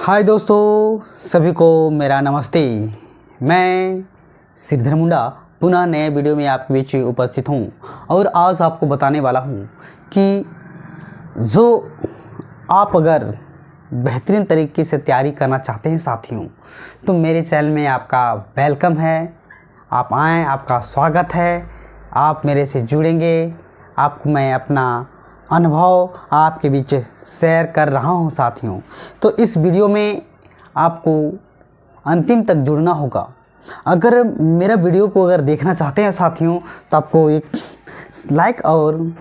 हाय दोस्तों, सभी को मेरा नमस्ते। मैं श्रीधर मुंडा पुनः नए वीडियो में आपके बीच उपस्थित हूँ और आज आपको बताने वाला हूँ कि जो आप अगर बेहतरीन तरीके से तैयारी करना चाहते हैं साथियों, तो मेरे चैनल में आपका वेलकम है। आप आएँ, आपका स्वागत है। आप मेरे से जुड़ेंगे, आपको मैं अपना अनुभव आपके बीच शेयर कर रहा हूं साथियों। तो इस वीडियो में आपको अंतिम तक जुड़ना होगा। अगर मेरा वीडियो को अगर देखना चाहते हैं साथियों, तो आपको एक लाइक और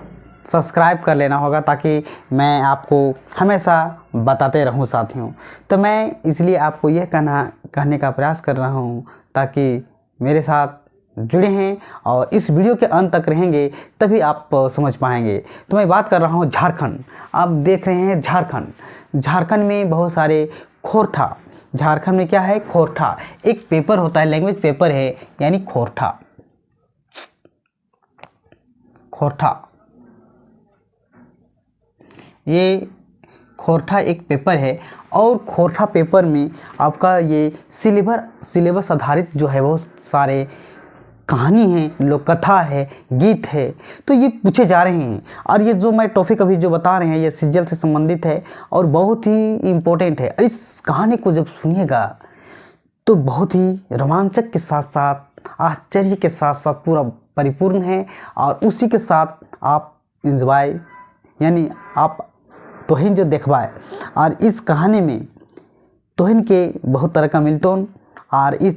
सब्सक्राइब कर लेना होगा ताकि मैं आपको हमेशा बताते रहूं साथियों। तो मैं इसलिए आपको यह कहने का प्रयास कर रहा हूं ताकि मेरे साथ जुड़े हैं और इस वीडियो के अंत तक रहेंगे, तभी आप समझ पाएंगे। तो मैं बात कर रहा हूं झारखंड। आप देख रहे हैं झारखंड में बहुत सारे खोरठा। झारखंड में क्या है? खोरठा एक पेपर होता है, लैंग्वेज पेपर है, यानी खोरठा। ये खोरठा एक पेपर है और खोरठा पेपर में आपका ये सिलेबस आधारित जो है बहुत सारे कहानी है, लोक कथा है, गीत है, तो ये पूछे जा रहे हैं। और ये जो मैं टॉपिक अभी जो बता रहे हैं ये सीजल से संबंधित है और बहुत ही इम्पोर्टेंट है। इस कहानी को जब सुनिएगा तो बहुत ही रोमांचक के साथ साथ आश्चर्य के साथ साथ पूरा परिपूर्ण है और उसी के साथ आप इंजॉय यानी आप तोहिन जो देखवाए। और इस कहानी में तोहिन के बहुत तरह का मिलतोन और इस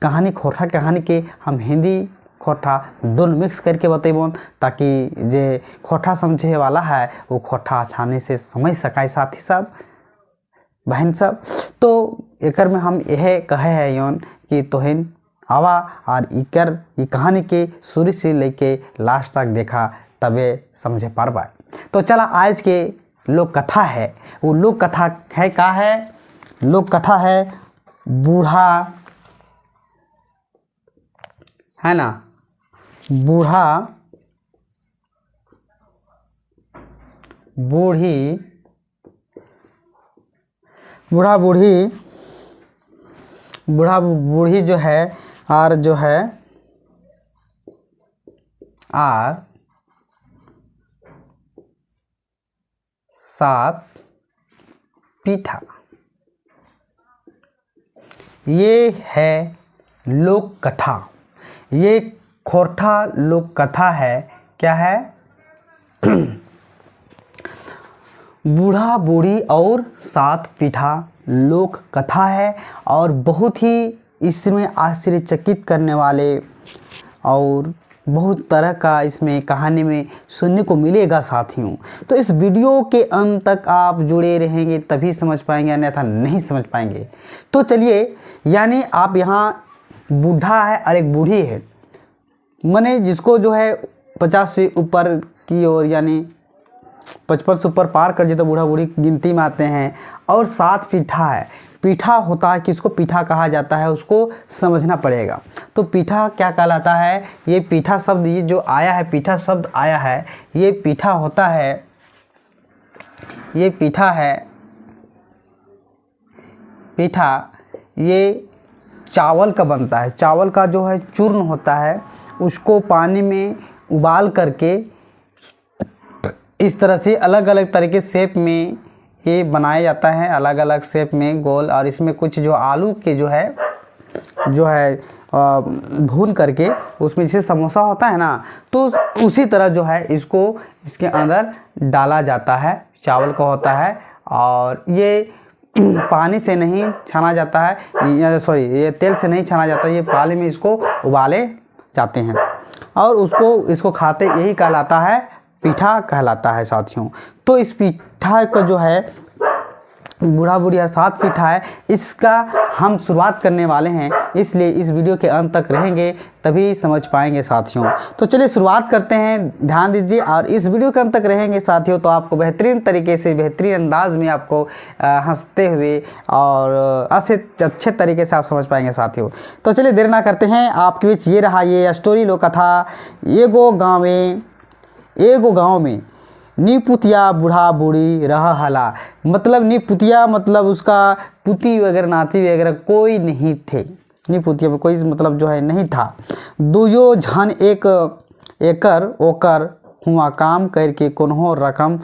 कहानी खोरठा कहानी के हम हिंदी खोरठा दोनों मिक्स करके बतेबोन ताकि जे खोरठा समझे वाला है वो खोरठा आसानी से समझ सकाए साथी सब बहन सब। तो एकर में हम यह कहे है योन कि तोहिन आवा और ई कहानी के शुरू से लेके लास्ट तक देखा तबे समझे पार पाए। तो चला आज के लोक कथा है, वो लोक कथा है का है? लोक कथा है बूढ़ा है ना, बूढ़ा बूढ़ी जो है और जो है और 7 पीठा। ये है लोक कथा। ये खोरठा लोक कथा है। क्या है? बूढ़ा बूढ़ी और 7 पीठा लोक कथा है और बहुत ही इसमें आश्चर्यचकित करने वाले और बहुत तरह का इसमें कहानी में सुनने को मिलेगा साथियों। तो इस वीडियो के अंत तक आप जुड़े रहेंगे तभी समझ पाएंगे, अन्यथा नहीं समझ पाएंगे। तो चलिए, यानी आप यहाँ बूढ़ा है और एक बूढ़ी है, माने जिसको जो है 50 से ऊपर की ओर यानी 55 से ऊपर पार कर जाए तो बूढ़ा बूढ़ी गिनती में आते हैं। और 7 पीठा है। पीठा होता है, किसको पीठा कहा जाता है उसको समझना पड़ेगा। तो पीठा क्या कहलाता है? ये पीठा शब्द ये जो आया है, पीठा शब्द आया है, ये पीठा होता है, ये पीठा है, पीठा ये चावल का बनता है। चावल का जो है चूर्ण होता है, उसको पानी में उबाल करके इस तरह से अलग अलग तरह के शेप में ये बनाया जाता है, अलग अलग शेप में गोल। और इसमें कुछ जो आलू के जो है भून करके उसमें जैसे समोसा होता है ना, तो उसी तरह जो है इसको इसके अंदर डाला जाता है। चावल का होता है और ये पानी से नहीं छाना जाता है, ये तेल से नहीं छाना जाता है, ये पानी में इसको उबाले जाते हैं और इसको खाते यही कहलाता है, पीठा कहलाता है साथियों। तो इस पीठा का जो है बूढ़ा बूढ़ी 7 पीठा है, इसका हम शुरुआत करने वाले हैं, इसलिए इस वीडियो के अंत तक रहेंगे तभी समझ पाएंगे साथियों। तो चलिए शुरुआत करते हैं, ध्यान दीजिए और इस वीडियो के अंत तक रहेंगे साथियों, तो आपको बेहतरीन तरीके से बेहतरीन अंदाज में आपको हंसते हुए और अच्छे तरीके से आप समझ पाएंगे साथियों। तो चलिए देर ना करते हैं, आपके बीच ये रहा ये स्टोरी लोक कथा। एगो गाँव में नी पुतिया बूढ़ा बूढ़ी रह हला, मतलब नी पुतिया मतलब उसका पुती वगैरह नाती वगैरह कोई नहीं थे, नी पुतिया में कोई मतलब जो है नहीं था। दुयो झन एक एकर ओकर हुआ काम करके कोन्हो रकम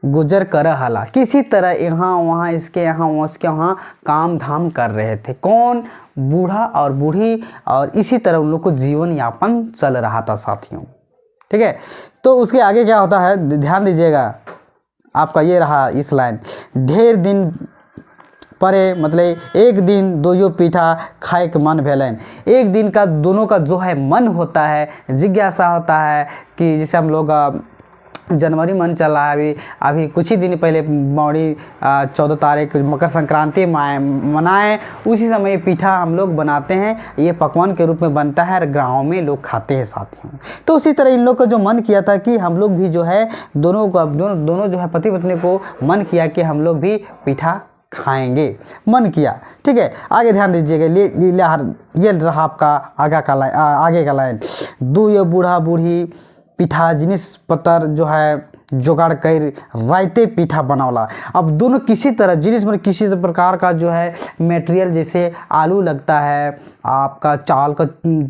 गुजर कर हला, किसी तरह यहाँ वहाँ इसके यहाँ उसके वहाँ काम धाम कर रहे थे। कौन? बूढ़ा और बूढ़ी, और इसी तरह उन लोग को जीवन यापन चल रहा था साथियों। ठीक है, तो उसके आगे क्या होता है ध्यान दीजिएगा, आपका ये रहा इस लाइन, ढेर दिन परे मतलब एक दिन दोयो पीठा खाए के मन भेलन। एक दिन का दोनों का जो है मन होता है, जिज्ञासा होता है कि जैसे हम लोग जनवरी मन चल रहा है, अभी कुछ ही दिन पहले मौड़ी 14 तारीख मकर संक्रांति मनाएं, उसी समय पीठा हम लोग बनाते हैं, ये पकवान के रूप में बनता है और गाँव में लोग खाते हैं साथियों। तो उसी तरह इन लोग का जो मन किया था कि हम लोग भी जो है दोनों जो है पति पत्नी को मन किया कि हम लोग भी पीठा खाएंगे, मन किया। ठीक है, आगे ध्यान दीजिएगा, ये रहा आपका आगे का लाइन, दो ये बूढ़ा बूढ़ी पीठा जिनिस पत्तर जो है जुगाड़ कर रायते पीठा बनावला। अब दोनों किसी तरह जिनिस मतलब किसी प्रकार का जो है मटेरियल, जैसे आलू लगता है, आपका चावल का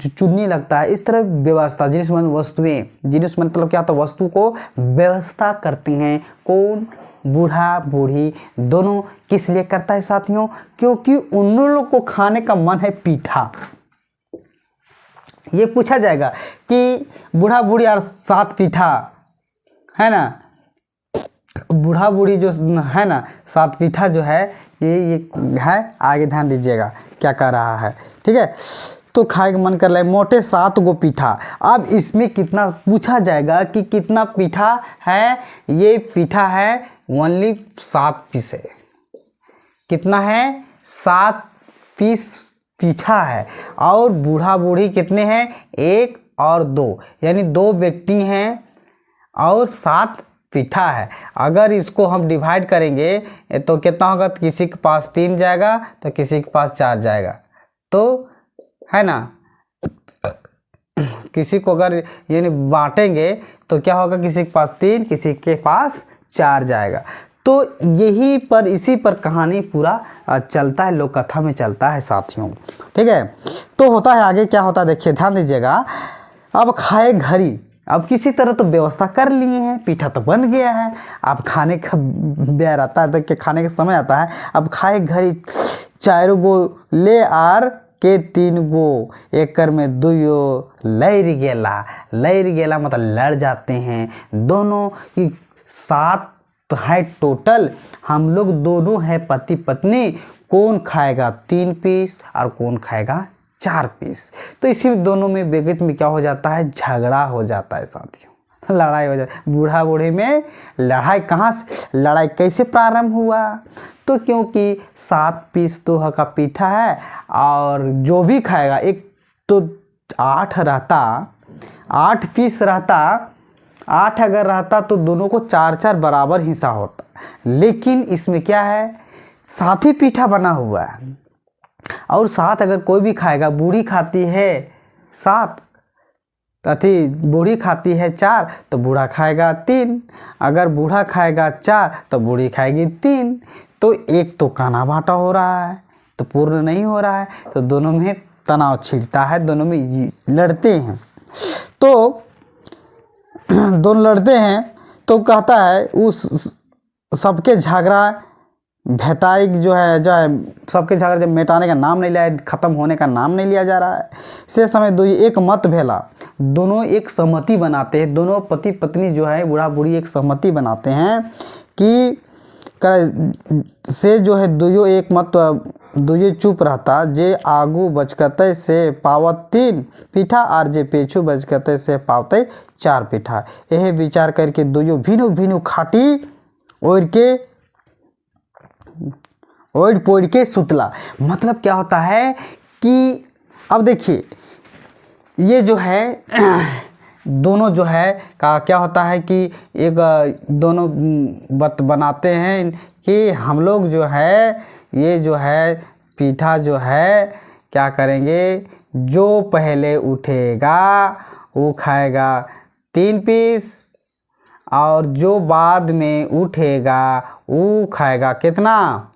चुन्नी लगता है, इस तरह व्यवस्था जिनिस वस्तुएं, जिनिस मतलब क्या होता है वस्तु को व्यवस्था करते हैं। कौन? बूढ़ा बूढ़ी दोनों किस लिए करता है साथियों? क्योंकि उन लोग को खाने का मन है पीठा। ये पूछा जाएगा कि बूढ़ा बूढ़ी और साथ पीठा है ना, बूढ़ा बूढ़ी जो है ना साथ पीठा जो है ये है, आगे ध्यान दीजिएगा क्या कह रहा है। ठीक है, तो खाए का मन कर ले मोटे 7 गो पीठा। अब इसमें कितना पूछा जाएगा कि कितना पीठा है, ये पीठा है ओनली 7 पीस है। कितना है? 7 पीस पीठा है। और बूढ़ा बूढ़ी कितने हैं? 1 और 2, यानी 2 व्यक्ति हैं और 7 पीठा है। अगर इसको हम डिवाइड करेंगे तो कितना होगा? तो किसी के पास 3 जाएगा तो किसी के पास 4 जाएगा, तो है ना, किसी को अगर यानी बांटेंगे तो क्या होगा? किसी के पास 3 किसी के पास 4 जाएगा। तो यही पर इसी पर कहानी पूरा चलता है, लोक कथा में चलता है साथियों। ठीक है, तो होता है आगे क्या होता है देखिए ध्यान दीजिएगा। अब खाए घड़ी, अब किसी तरह तो व्यवस्था कर लिए हैं, पीठा तो बन गया है, अब खाने का बेर आता है तो खाने का समय आता है। अब खाए घड़ी 4 गो ले आर के 3 गो एकर में 2 लैर गेला मतलब लड़ जाते हैं दोनों की। 7 है टोटल, हम लोग दोनों है पति पत्नी, कौन खाएगा 3 पीस और कौन खाएगा 4 पीस। तो इसी दोनों में बेगत में क्या हो जाता है? झगड़ा हो जाता है साथियों, लड़ाई हो जाती है। बूढ़ा बूढ़ी में लड़ाई कहाँ से, लड़ाई कैसे प्रारंभ हुआ? तो क्योंकि 7 पीस तो का पीठा है और जो भी खाएगा, एक तो 8 रहता, 8 पीस रहता, 8 अगर रहता तो दोनों को 4-4 बराबर हिस्सा होता। लेकिन इसमें क्या है? 7 ही पीठा बना हुआ है और 7 अगर कोई भी खाएगा, बूढ़ी खाती है 7, अथी बूढ़ी खाती है 4 तो बूढ़ा खाएगा 3, अगर बूढ़ा खाएगा 4 तो बूढ़ी खाएगी 3। तो एक तो काना बाटा हो रहा है, तो पूर्ण नहीं हो रहा है, तो दोनों में तनाव छिड़ता है, दोनों में लड़ते हैं। तो दोनों लड़ते हैं तो कहता है उस सबके झगड़ा भेटाई जो है सबके झगड़ा जब मिटाने का नाम नहीं लिया, ख़त्म होने का नाम नहीं लिया जा रहा है। से समय दो एक मत भेला, दोनों एक सहमति बनाते हैं, दोनों पति पत्नी जो है बूढ़ा बूढ़ी एक सहमति बनाते हैं कि से जो है दुयो एक मत दुयो चुप रहता, जे आगू बचकते से पावत 3 पीठा और जे पेछू बचकते से पावते 4 पीठा। यह विचार करके दुयो भिनु भिनु खाटी ओढ़ पोड़ के सुतला। मतलब क्या होता है कि अब देखिए ये जो है दोनों जो है का क्या होता है कि एक दोनों बत बनाते हैं कि हम लोग जो है ये जो है पीठा जो है क्या करेंगे, जो पहले उठेगा वो खाएगा 3 पीस और जो बाद में उठेगा वो खाएगा कितना,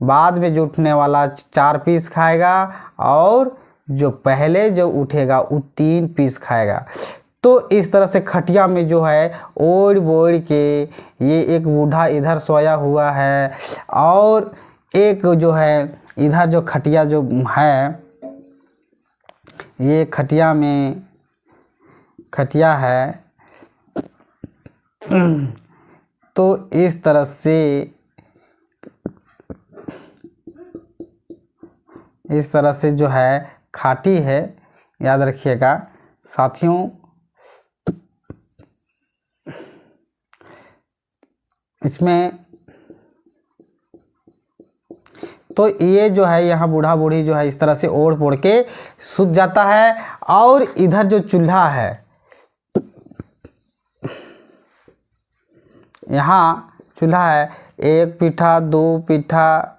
बाद में जो उठने वाला 4 पीस खाएगा और जो पहले जो उठेगा वो 3 पीस खाएगा। तो इस तरह से खटिया में जो है ओढ़ बोढ़ के ये एक बूढ़ा इधर सोया हुआ है और एक जो है इधर जो खटिया जो है ये खटिया में खटिया है। तो इस तरह से जो है खाटी है, याद रखिएगा साथियों। इसमें तो ये जो है यहाँ बूढ़ा बूढ़ी जो है इस तरह से ओढ़ पोढ़ के सूत जाता है और इधर जो चूल्हा है यहाँ चूल्हा है 1 पीठा 2 पीठा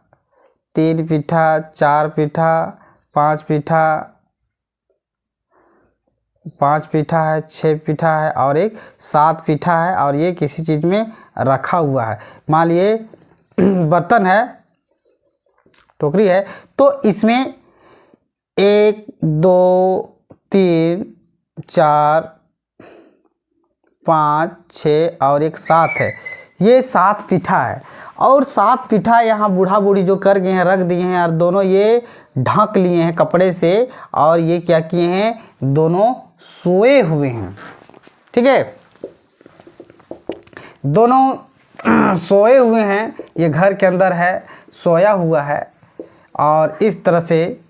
3 पीठा 4 पीठा 5 पीठा 5 पीठा है 6 पीठा है और एक 7 पीठा है और ये किसी चीज़ में रखा हुआ है। मान लिए बर्तन है, टोकरी है, तो इसमें 1 2 3 4 5 6 और एक 7 है। ये 7 पीठा है और 7 पीठा यहाँ बूढ़ा बूढ़ी जो कर गए हैं रख दिए हैं और दोनों ये ढक लिए हैं कपड़े से और ये क्या किए हैं दोनों सोए हुए हैं। ठीक है, दोनों सोए हुए हैं, ये घर के अंदर है, सोया हुआ है और इस तरह से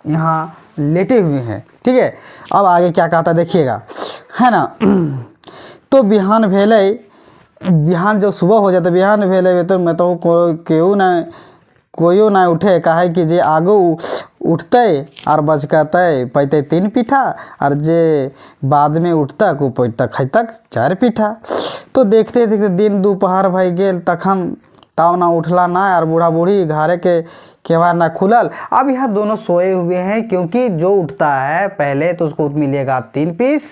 यहाँ लेटे हुए हैं। ठीक है, अब आगे क्या कहता देखिएगा, है ना। तो बिहान भेले, बिहान जो सुबह हो जाता बिहान भेले तो मैं तो कोई ना उठे, काहे कि जे आगो उठते और बचकते पैते 3 पीठा और जे बाद में उठता को पैता खैतक 4 पीठा। तो देखते देखते दिन दोपहर भई गेल तखन ताव ना उठला ना और बूढ़ा बूढ़ी घरे के केवाड़ ना खुलल। अब यहाँ दोनों सोए हुए हैं क्योंकि जो उठता है पहले तो उसको मिलेगा 3 पीस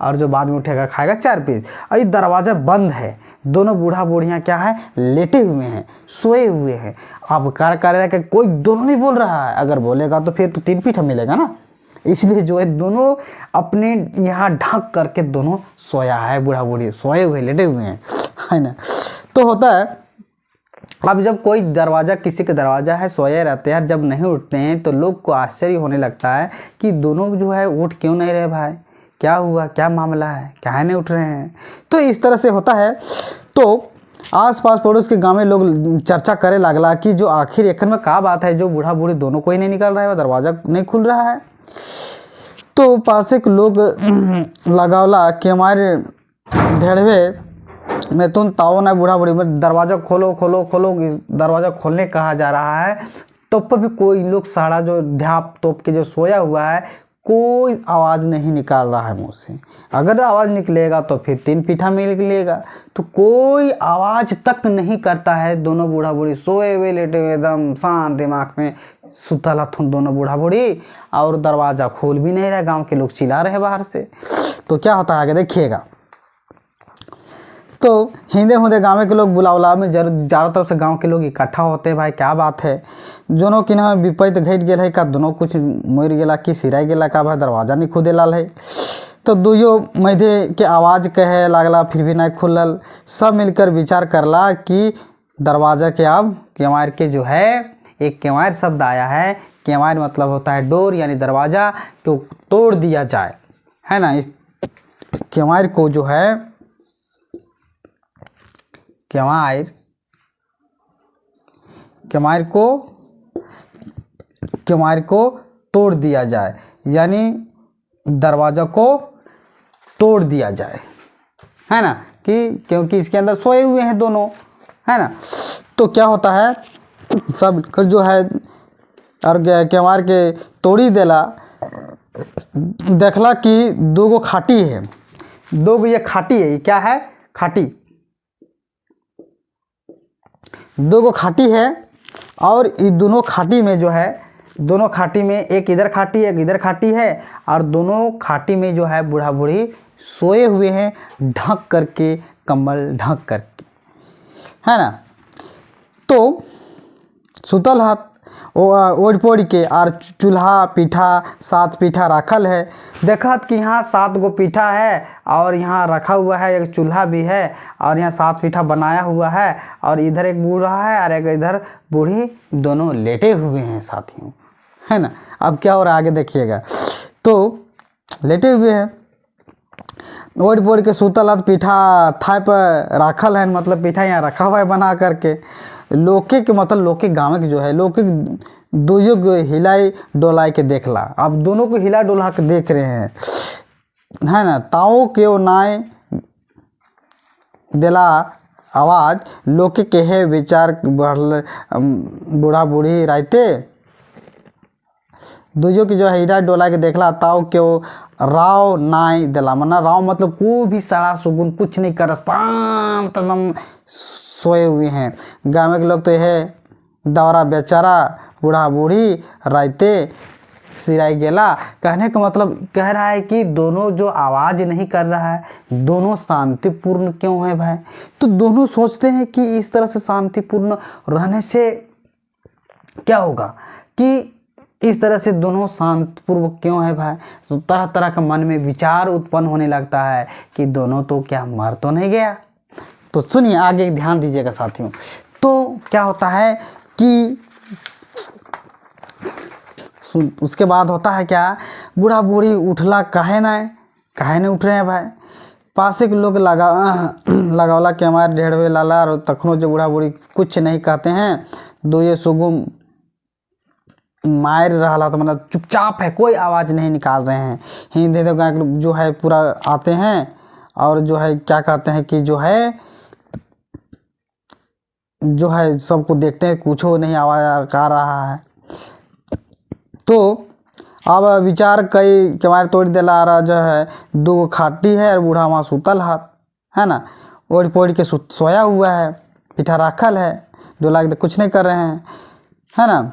और जो बाद में उठेगा खाएगा 4 पीस। और ये दरवाज़ा बंद है, दोनों बूढ़ा बूढ़ियाँ क्या है लेटे हुए हैं, सोए हुए हैं। अब कार्य कर रहा है कि कोई दोनों नहीं बोल रहा है, अगर बोलेगा तो फिर तो 3 पीठा मिलेगा ना, इसलिए जो है दोनों अपने यहाँ ढक करके दोनों सोया है, बूढ़ा बूढ़ी सोए हुए लेटे हुए हैं, है ना। तो होता है अब जब कोई दरवाज़ा किसी का दरवाज़ा है सोए रहते हैं, जब नहीं उठते हैं तो लोग को आश्चर्य होने लगता है कि दोनों जो है उठ क्यों नहीं रहे भाई, क्या हुआ, क्या मामला है, क्या नहीं उठ रहे हैं। तो इस तरह से होता है। तो आस पास पड़ोस के गाँव में लोग चर्चा करे लगला कि जो आखिर एखन में क्या बात है, जो बूढ़ा बूढ़ी दोनों को ही नहीं निकल रहा है, दरवाज़ा नहीं खुल रहा है। तो पास के लोग लगावला कि हमारे ढेड़वे मैं तुम ताओ ना बूढ़ा बूढ़ी में दरवाज़ा खोलो खोलो खोलो, दरवाज़ा खोलने कहा जा रहा है। तो पर भी कोई लोग साड़ा जो ढाप तोप के जो सोया हुआ है कोई आवाज़ नहीं निकाल रहा है मुँह से। अगर आवाज़ निकलेगा तो फिर 3 पीठा में निकलेगा, तो कोई आवाज़ तक नहीं करता है। दोनों बूढ़ा बूढ़ी सोए हुए लेटे हुए एकदम शांत दिमाग में सुतल हथुन दोनों बूढ़ा बूढ़ी और दरवाज़ा खोल भी नहीं रहा, गाँव के लोग चिल्ला रहे बाहर से। तो क्या होता है आगे देखिएगा। तो हिंदे हुंदे गाँव के लोग बुलावला में चारों तरफ से गांव के लोग इकट्ठा होते हैं, भाई क्या बात है, जोनों कि ना विपैत घट गया है का, दोनों कुछ मर गया कि सिराई गया का, भाई दरवाज़ा नहीं खुदे लाल है। तो दुइयो मध्य के आवाज़ कहे लागला फिर भी नहीं खुलल। सब मिलकर विचार करला कि दरवाज़ा के अब केवाड़ के जो है, एक केवाड़ शब्द आया है, केवाड़ मतलब होता है डोर, यानी दरवाज़ा को तोड़ दिया जाए, है ना। इस केवाड़ को जो है केवाड़ को तोड़ दिया जाए, यानी दरवाज़ा को तोड़ दिया जाए, है ना, कि क्योंकि इसके अंदर सोए हुए हैं दोनों, है ना। तो क्या होता है सब जो है और केवाड़ के तोड़ी देला, देखला कि 2 गो खाटी है, 2 गो ये खाटी है, ये क्या है खाटी, 2 गो खाटी है और ये दोनों खाटी में जो है दोनों खाटी में, एक इधर खाटी एक इधर खाटी है, और दोनों खाटी में जो है बूढ़ा बूढ़ी सोए हुए हैं ढक करके, कंबल ढक करके, है ना। तो सुतल हाथ ओढ़ पोड़ के, और चूल्हा पीठा 7 पीठा राखल है। देखत कि यहाँ 7 गो पीठा है और यहाँ रखा हुआ है, एक चूल्हा भी है और यहाँ 7 पीठा बनाया हुआ है, और इधर एक बूढ़ा है और एक इधर बूढ़ी, दोनों लेटे हुए हैं साथियों, है ना। अब क्या हो रहा है आगे देखिएगा। तो लेटे हुए हैं, ओढ़ पोड़ के सुतल हाथ पीठा थाय पर राखल है, मतलब पीठा यहाँ रखा हुआ है बना करके। लोके के मतलब लोके गाँव के जो है, लोके दोनों को हिलाई डोलाई के देखला। अब दोनों को हिला डोला के देख रहे हैं, है ना। ताओ के ओ नाय देला आवाज, लोके कहे विचार बढ़ल बूढ़ा बूढ़ी रायते। दोनों की जो है हिला डोला के देखला, ताओ के ओ राव नाय देला, मना राव मतलब कोई भी सड़ा सुगुन कुछ नहीं कर, शांत एकदम सोए हुए हैं। गाँव के लोग तो यह दौरा बेचारा बूढ़ा बूढ़ी रायते सिराई गेला। कहने का मतलब कह रहा है कि दोनों जो आवाज़ नहीं कर रहा है, दोनों शांतिपूर्ण क्यों है भाई। तो दोनों सोचते हैं कि इस तरह से शांतिपूर्ण रहने से क्या होगा, कि इस तरह से दोनों शांतिपूर्वक क्यों है भाई। तो तरह तरह का मन में विचार उत्पन्न होने लगता है कि दोनों तो क्या मर तो नहीं गया। तो सुनिए आगे ध्यान दीजिएगा साथियों। तो क्या होता है कि उसके बाद होता है क्या, बूढ़ा बूढ़ी उठला काहे नहीं उठ रहे हैं भाई। पासे के लोग लगावला कि हमारे ढेड़वे लाला, और तखनो जो बूढ़ा बूढ़ी कुछ नहीं कहते हैं। दो ये सुगुम मार रहा, तो मतलब चुपचाप है, कोई आवाज़ नहीं निकाल रहे हैं। हिंदी तो गाँव जो है पूरा आते हैं और जो है क्या कहते हैं कि जो है सबको देखते हैं, कुछ नहीं आवाज़ आ रहा है। तो अब विचार कई केवाड़ तोड़ देला, रहा जो है 2 खाटी है और बूढ़ा वहाँ सुतल हाथ, है ना। ओढ़ पोड़ के सोया हुआ है, पीठा राखल है, डोला के कुछ नहीं कर रहे हैं, है ना।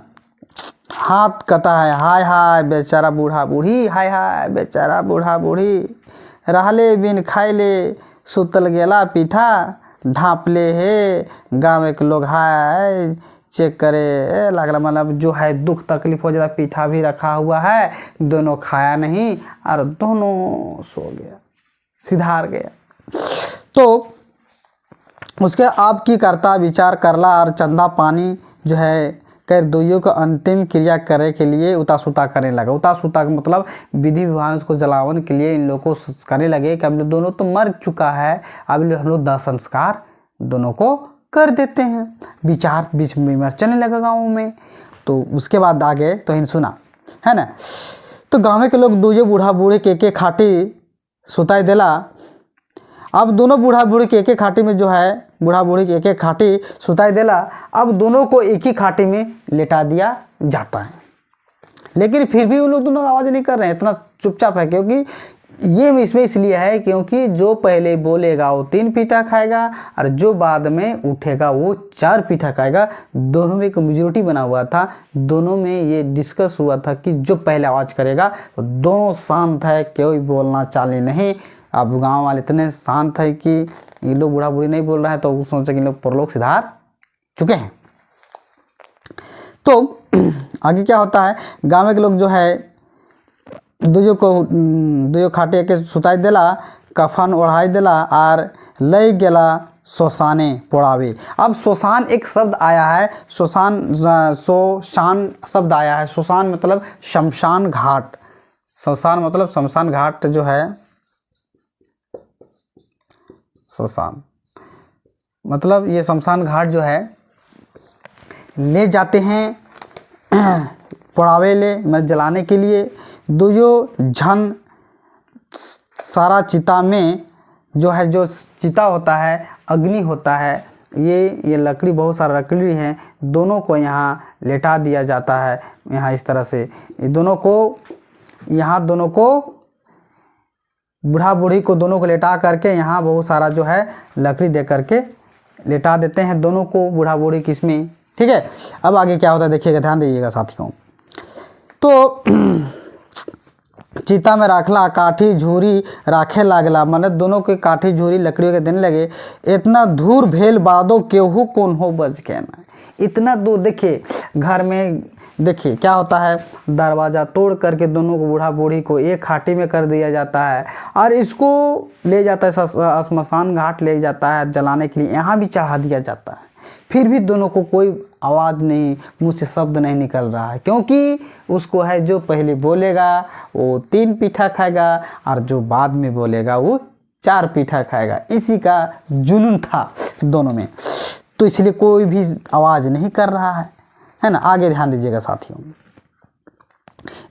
हाथ कहता है हाय हाय बेचारा बूढ़ा बूढ़ी, हाय हाय बेचारा बूढ़ा बूढ़ी, रहले बिन खाइले सुतल गेला पीठा, ढाँप ले हे गाँव के लोग हाय चेक करे लगला। मतलब जो है दुख तकलीफ हो जाता, पीठा भी रखा हुआ है, दोनों खाया नहीं और दोनों सो गया, सिधार गया। तो उसके आप की करता विचार करला, और चंदा पानी जो है कर दोइयों को अंतिम क्रिया करे के लिए उता सुता करने लगा। उता सुता का मतलब विधि विधान उसको जलावन के लिए इन लोगों को करने लगे कि अब दोनों तो मर चुका है, अब हम लोग दाह संस्कार दोनों को कर देते हैं। विचार बीच में चलने लगा गाँव में। तो उसके बाद आगे तो इन सुना, है ना। तो गाँव के लोग दोइयों बूढ़ा बूढ़ी के खाटी सुताई देला। अब दोनों बूढ़ा बूढ़ी के एक खाटी में जो है बूढ़ा बूढ़ी की एक खाटी सुताई देला। अब दोनों को एक ही खाटी में लेटा दिया जाता है, लेकिन फिर भी वो लोग दोनों आवाज़ नहीं कर रहे हैं, इतना चुपचाप है। क्योंकि ये इसमें इसलिए है क्योंकि जो पहले बोलेगा वो 3 पीठा खाएगा और जो बाद में उठेगा वो 4 पीठा खाएगा। दोनों में एक मेजोरिटी बना हुआ था, दोनों में ये डिस्कस हुआ था कि जो पहले आवाज़ करेगा तो दोनों शांत है, कोई बोलना चाले नहीं। अब गांव वाले इतने शांत है कि ये लोग बूढ़ा बूढ़ी नहीं बोल रहा है, तो वो सोचे कि लोग परलोक सिधार चुके हैं। तो आगे क्या होता है, गाँव के लोग जो है दुजो खाटे के सुताई देला, कफन ओढ़ाई देला और लई गेला शोशाने पोड़ावे। अब शोशान एक शब्द आया है, शोशान शब्द आया है। शोशान मतलब शमशान घाट, शोशान मतलब शमशान घाट जो है, शोशान मतलब ये शमशान घाट जो है ले जाते हैं पोड़ावे ले, मतलब जलाने के लिए। दोयो झन सारा चिता में जो है, जो चिता होता है, अग्नि होता है, ये लकड़ी, बहुत सारा लकड़ी है, दोनों को यहाँ लेटा दिया जाता है। यहाँ इस तरह से दोनों को, यहाँ दोनों को बूढ़ा बूढ़ी को दोनों को लेटा करके यहाँ बहुत सारा जो है लकड़ी दे करके लेटा देते हैं दोनों को, बूढ़ा बूढ़ी किसमें, ठीक है। अब आगे क्या होता है देखिएगा, ध्यान दीजिएगा साथियों। तो चिता में राखला काठी झूरी राखे लागला, मने दोनों के काठी झूरी लकड़ियों के देने लगे। इतना दूर भेल बादो केहू कौन हो बच के ना। इतना दूर देखिए, घर में देखिए क्या होता है, दरवाज़ा तोड़ करके दोनों को बूढ़ा बूढ़ी को एक खाटी में कर दिया जाता है और इसको ले जाता है श्मशान घाट ले जाता है जलाने के लिए, यहाँ भी चढ़ा दिया जाता है। फिर भी दोनों को कोई आवाज़ नहीं, मुँह से शब्द नहीं निकल रहा है, क्योंकि उसको है जो पहले बोलेगा वो 3 पीठा खाएगा और जो बाद में बोलेगा वो 4 पीठा खाएगा। इसी का जुनून था दोनों में, तो इसलिए कोई भी आवाज़ नहीं कर रहा है ना। आगे ध्यान दीजिएगा साथियों।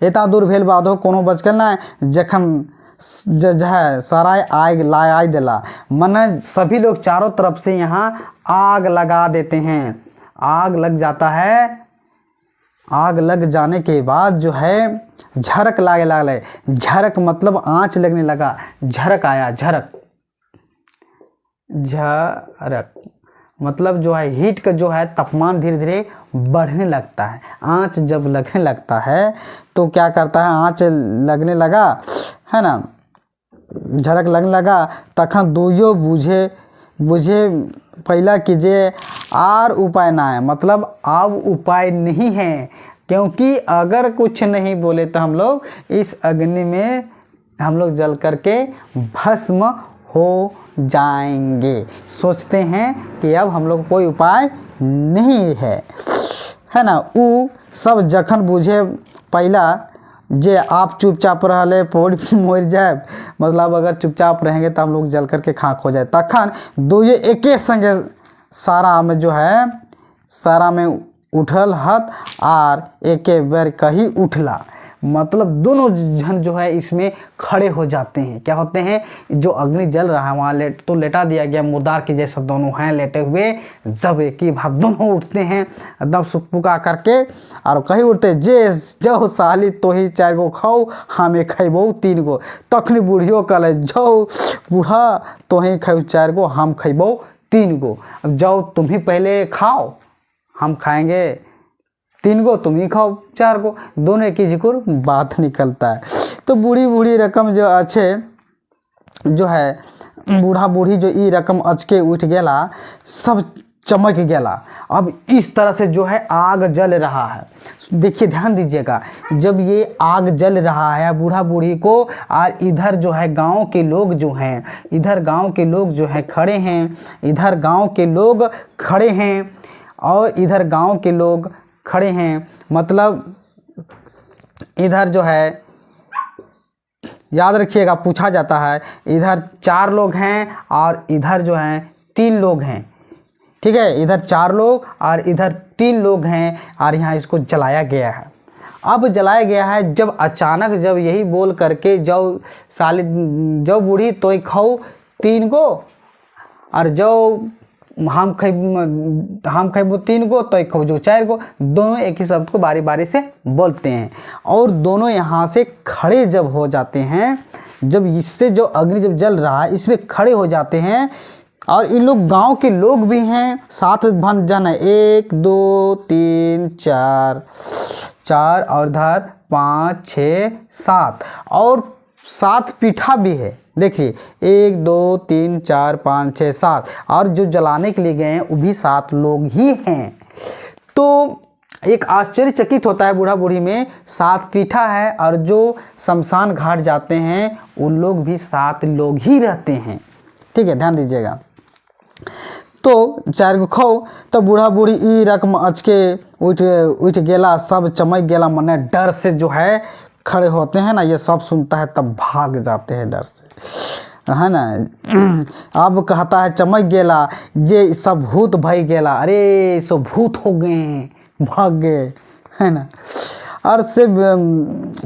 एता दूर भेल बाधो कोनो बचकल ना जखन है सराय आग लगाई देला, मन सभी लोग चारों तरफ से यहाँ आग लगा देते हैं। आग लग जाता है, आग लग जाने के बाद जो है झरक लागे लागले। झरक मतलब आँच लगने लगा, झरक आया, झरक झरक मतलब जो है हीट का जो है तापमान धीरे धीरे बढ़ने लगता है। आँच जब लगने लगता है तो क्या करता है, आँच लगने लगा है ना, झरक लगने लगा, तखन दुइयो बुझे पहला कीजिए आर उपाय ना है, मतलब अब उपाय नहीं है, क्योंकि अगर कुछ नहीं बोले तो हम लोग इस अग्नि में हम लोग जल करके भस्म हो जाएंगे। सोचते हैं कि अब हम लोग कोई उपाय नहीं है ना। उ सब जखन बुझे पहला जे आप चुपचाप रहले पोड़ मर जाए, मतलब अगर चुपचाप रहेंगे तो हम लोग जल करके खाक हो जाए। तखन दुइये एके संगे सारा में जो है सारा में उठल हत आर एके बेर कही उठला, मतलब दोनों जन जो है इसमें खड़े हो जाते हैं। क्या होते हैं, जो अग्नि जल रहा है वहाँ लेटा दिया गया मुर्दार के जैसा दोनों हैं लेटे हुए, जब एक ही भाव दोनों उठते हैं एकदम सुखपुका करके और कहीं उठते जे जो साली तो ही 4 गो खाओ हमें खैबो 3 गो। तखनी बुढ़ियो कहले जो बूढ़ा तो ही खाओ 4 गो हम खैबो 3 गो। अब जाओ तुम ही पहले खाओ, हम खाएंगे 3 गो, तुम ही खाओ 4 गो, दोनों की जिक्र बात निकलता है। तो बूढ़ी रकम जो अच्छे जो है बूढ़ा बूढ़ी जो ई रकम अचके उठ गेला, सब चमक गेला। अब इस तरह से जो है आग जल रहा है। देखिए ध्यान दीजिएगा, जब ये आग जल रहा है बूढ़ा बूढ़ी को, और इधर जो है गांव के लोग जो हैं, इधर गांव के लोग जो है खड़े हैं, इधर गांव के लोग खड़े हैं और इधर गांव के लोग खड़े हैं, मतलब इधर जो है याद रखिएगा पूछा जाता है, इधर 4 लोग हैं और इधर जो हैं 3 लोग हैं। ठीक है, इधर 4 लोग और इधर 3 लोग हैं और यहाँ इसको जलाया गया है। अब जलाया गया है जब अचानक जब यही बोल करके जो साली जो बूढ़ी तो खाओ 3 गो और जो हम खैबो 3 गो तो खाओ जो 4 गो, दोनों एक ही शब्द को बारी बारी से बोलते हैं। और दोनों यहाँ से खड़े जब हो जाते हैं, जब इससे जो अग्नि जब जल रहा है इसमें खड़े हो जाते हैं, और इन लोग गांव के लोग भी हैं, 7 भन जन है, 1 2 3 4 और इधर 5 6 7 और 7 पीठा भी है। देखिए 1 2 3 4 5 6 7 और जो जलाने के लिए गए हैं वो भी 7 लोग ही हैं। तो एक आश्चर्यचकित होता है बूढ़ा बूढ़ी में, 7 पीठा है और जो शमशान घाट जाते हैं उन लोग भी 7 लोग ही रहते हैं। ठीक है, ध्यान दीजिएगा। तो 4 गो खाओ तो बूढ़ा बूढ़ी ई रकम अचके उठ गेला, सब चमक गेला, मने डर से जो है खड़े होते हैं ना, ये सब सुनता है तब भाग जाते हैं डर से, है ना। अब कहता है चमक गेला ये सब भूत भई गेला, अरे सो भूत हो गए हैं, भाग गए, है ना। और से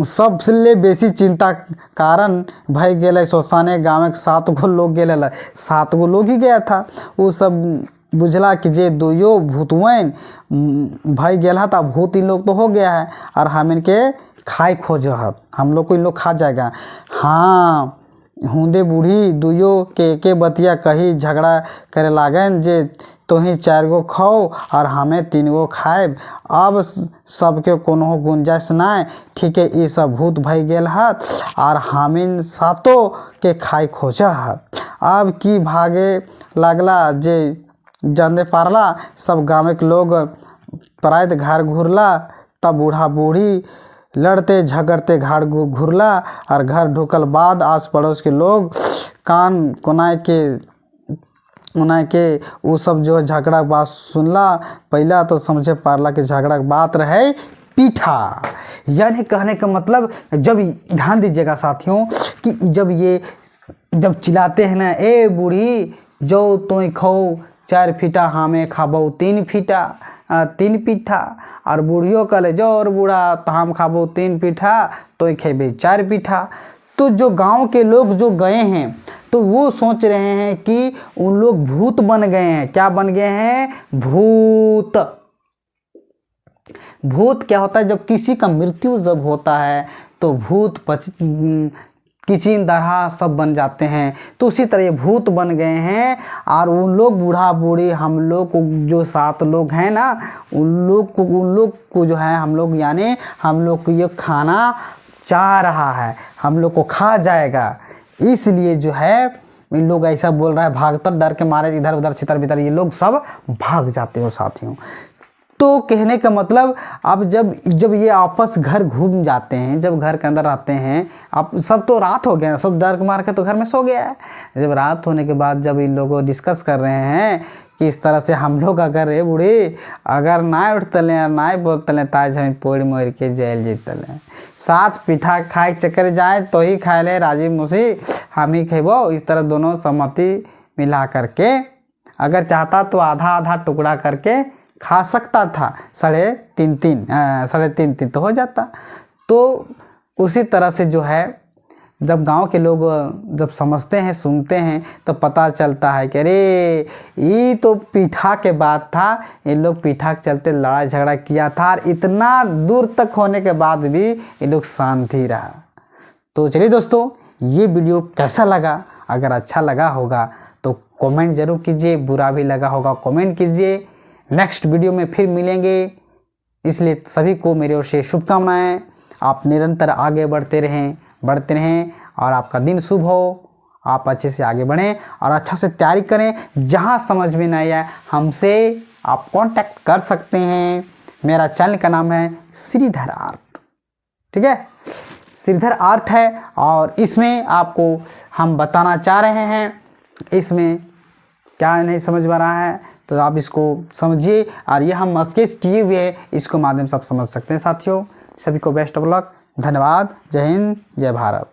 सबसे बेसी चिंता कारण भई गेले शोषाने गाँव में 7 गो लोग गेले, 7 गो लोग ही गया था। वो सब बुझला कि जे दुइयो भूतवैन भई गेला था, भूत इन लोग तो हो गया है और हम इनके खाए खोज हम लोग को इन लोग खा जाएगा। हाँ हुंदे बूढ़ी दुयो के बतिया कही झगड़ा करे लागन जे तोही 4 गो खाओ और हमें 3 गो खाएब। अब सबके कोनो गुंजाइश नाय, ठीक है ये सब भूत भई गेल हत और हमिन सातो के खाई खोजा हत। अब की भागे लागला जे जानदे पारला, सब गाँव के लोग पराइत घर घुरला। तब बूढ़ा बूढ़ी लड़ते झगड़ते घर घुरला और घर ढुकल बाद आस पड़ोस के लोग कान कोनाए के वो सब जो झगड़ा बात सुनला। पहला तो समझे पारला कि झगड़ा बात रहे पीठा। यानी कहने का मतलब, जब ध्यान दीजिएगा साथियों कि जब चिल्लाते हैं ना, ए बूढ़ी जो तो खाओ 4 फीटा हमें खाबो 3 फीटा 3 पीठा, और बूढ़ियों कले जो और बूढ़ा तो हम खाबो 3 पीठा तो खेबे 4 पीठा। तो जो गांव के लोग जो गए हैं तो वो सोच रहे हैं कि उन लोग भूत बन गए हैं। क्या बन गए हैं? भूत। भूत क्या होता है? जब किसी का मृत्यु जब होता है तो भूत किचिन दरहा सब बन जाते हैं। तो उसी तरह ये भूत बन गए हैं। और उन लोग बूढ़ा बूढ़ी हम लोग को जो 7 लोग हैं ना, उन लोग को जो है हम लोग यानी हम लोग को ये खाना चाह रहा है, हम लोग को खा जाएगा। इसलिए जो है इन लोग ऐसा बोल रहा है, भागतर डर के मारे इधर उधर छितर बितर ये लोग सब भाग जाते हो साथियों। तो कहने का मतलब, अब जब ये आपस घर घूम जाते हैं, जब घर के अंदर आते हैं, अब सब तो रात हो गया, सब डर मार के तो घर में सो गया है। जब रात होने के बाद जब इन लोगों डिस्कस कर रहे हैं कि इस तरह से हम लोग अगर बूढ़ी अगर ना उठतले और ना बोलतले ताज हम पोड़ मोड़ के जेल जीतले, 7 पीठा खाए चक्कर जाए तो ही खाए ले राजीव मुसी हम ही खेबो। इस तरह दोनों सहमति मिला करके अगर चाहता तो आधा आधा टुकड़ा करके खा सकता था, 3.5 तो हो जाता। तो उसी तरह से जो है जब गांव के लोग जब समझते हैं सुनते हैं तो पता चलता है कि अरे ये तो पीठा के बाद था, ये लोग पीठा के चलते लड़ाई झगड़ा किया था और इतना दूर तक होने के बाद भी ये लोग शांति रहा। तो चलिए दोस्तों, ये वीडियो कैसा लगा? अगर अच्छा लगा होगा तो कमेंट जरूर कीजिए, बुरा भी लगा होगा कमेंट कीजिए। नेक्स्ट वीडियो में फिर मिलेंगे, इसलिए सभी को मेरी ओर से शुभकामनाएं। आप निरंतर आगे बढ़ते रहें और आपका दिन शुभ हो। आप अच्छे से आगे बढ़ें और अच्छा से तैयारी करें। जहां समझ में नहीं आए हमसे आप कांटेक्ट कर सकते हैं। मेरा चैनल का नाम है श्रीधर आर्ट, ठीक है, श्रीधर आर्ट है। और इसमें आपको हम बताना चाह रहे हैं, इसमें क्या नहीं समझ में आ रहा है तो आप इसको समझिए। और ये हम स्केच किए हुए हैं, इसको माध्यम से आप समझ सकते हैं साथियों। सभी को बेस्ट ऑफ लक, धन्यवाद, जय हिंद, जय भारत।